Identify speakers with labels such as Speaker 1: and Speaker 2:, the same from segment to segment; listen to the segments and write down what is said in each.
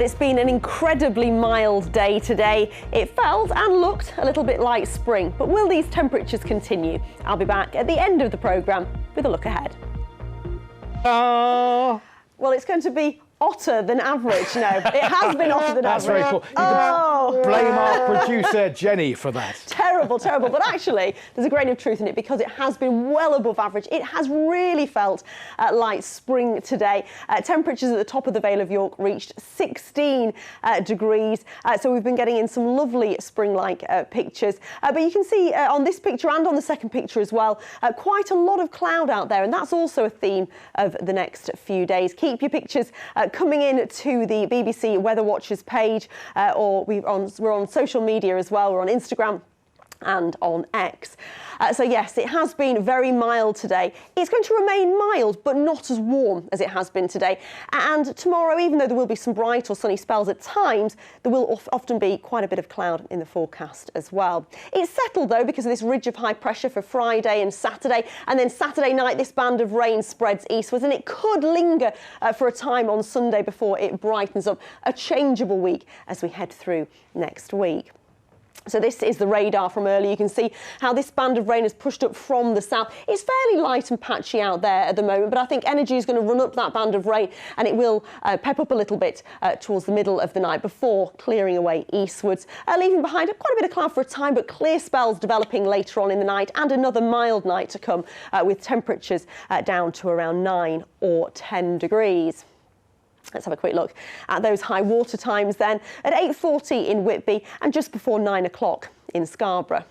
Speaker 1: It's been an incredibly mild day today. It felt and looked a little bit like spring, but will these temperatures continue? I'll be back at the end of the programme with a look ahead. Well, it's going to be hotter than average. No, it has been hotter than
Speaker 2: That's
Speaker 1: average.
Speaker 2: very cool. You can blame our producer, Jenny, for that.
Speaker 1: Terrible, terrible. But actually, there's a grain of truth in it because it has been well above average. It has really felt like spring today. Temperatures at the top of the Vale of York reached 16 degrees. So we've been getting in some lovely spring-like pictures. But you can see on this picture and on the second picture as well, quite a lot of cloud out there. And that's also a theme of the next few days. Keep your pictures coming in to the BBC Weather Watchers page, or we're on social media as well. We're on Instagram and on X. So yes, it has been very mild today. It's going to remain mild, but not as warm as it has been today. And tomorrow, even though there will be some bright or sunny spells at times, there will often be quite a bit of cloud in the forecast as well. It's settled though because of this ridge of high pressure for Friday and Saturday. And then Saturday night, this band of rain spreads eastwards, and it could linger for a time on Sunday before it brightens up. A changeable week as we head through next week. So this is the radar from earlier. You can see how this band of rain has pushed up from the south. It's fairly light and patchy out there at the moment, but I think energy is going to run up that band of rain, and it will pep up a little bit towards the middle of the night before clearing away eastwards, leaving behind quite a bit of cloud for a time, but clear spells developing later on in the night, and another mild night to come with temperatures down to around 9 or 10 degrees. Let's have a quick look at those high water times then. At 8:40 in Whitby and just before 9 o'clock in Scarborough.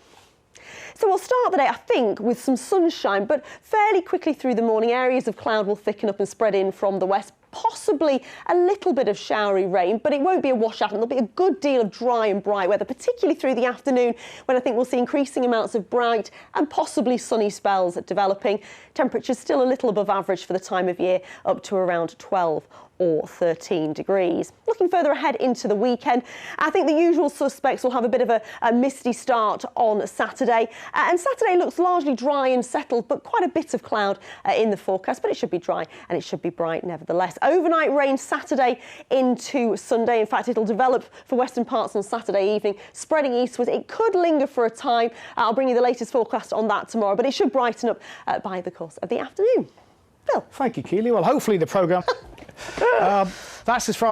Speaker 1: So we'll start the day, I think, with some sunshine, but fairly quickly through the morning, areas of cloud will thicken up and spread in from the west. Possibly a little bit of showery rain, but it won't be a washout, and there'll be a good deal of dry and bright weather, particularly through the afternoon, when I think we'll see increasing amounts of bright and possibly sunny spells developing. Temperatures still a little above average for the time of year, up to around 12 or 13 degrees. Looking further ahead into the weekend, I think the usual suspects will have a bit of a misty start on Saturday. And Saturday looks largely dry and settled, but quite a bit of cloud in the forecast, but it should be dry and it should be bright nevertheless. Overnight rain Saturday into Sunday. In fact, it'll develop for western parts on Saturday evening, spreading eastwards. It could linger for a time. I'll bring you the latest forecast on that tomorrow, but it should brighten up by the course of the afternoon. Phil.
Speaker 2: Thank you, Keeley. Well, hopefully the programme... that's as far...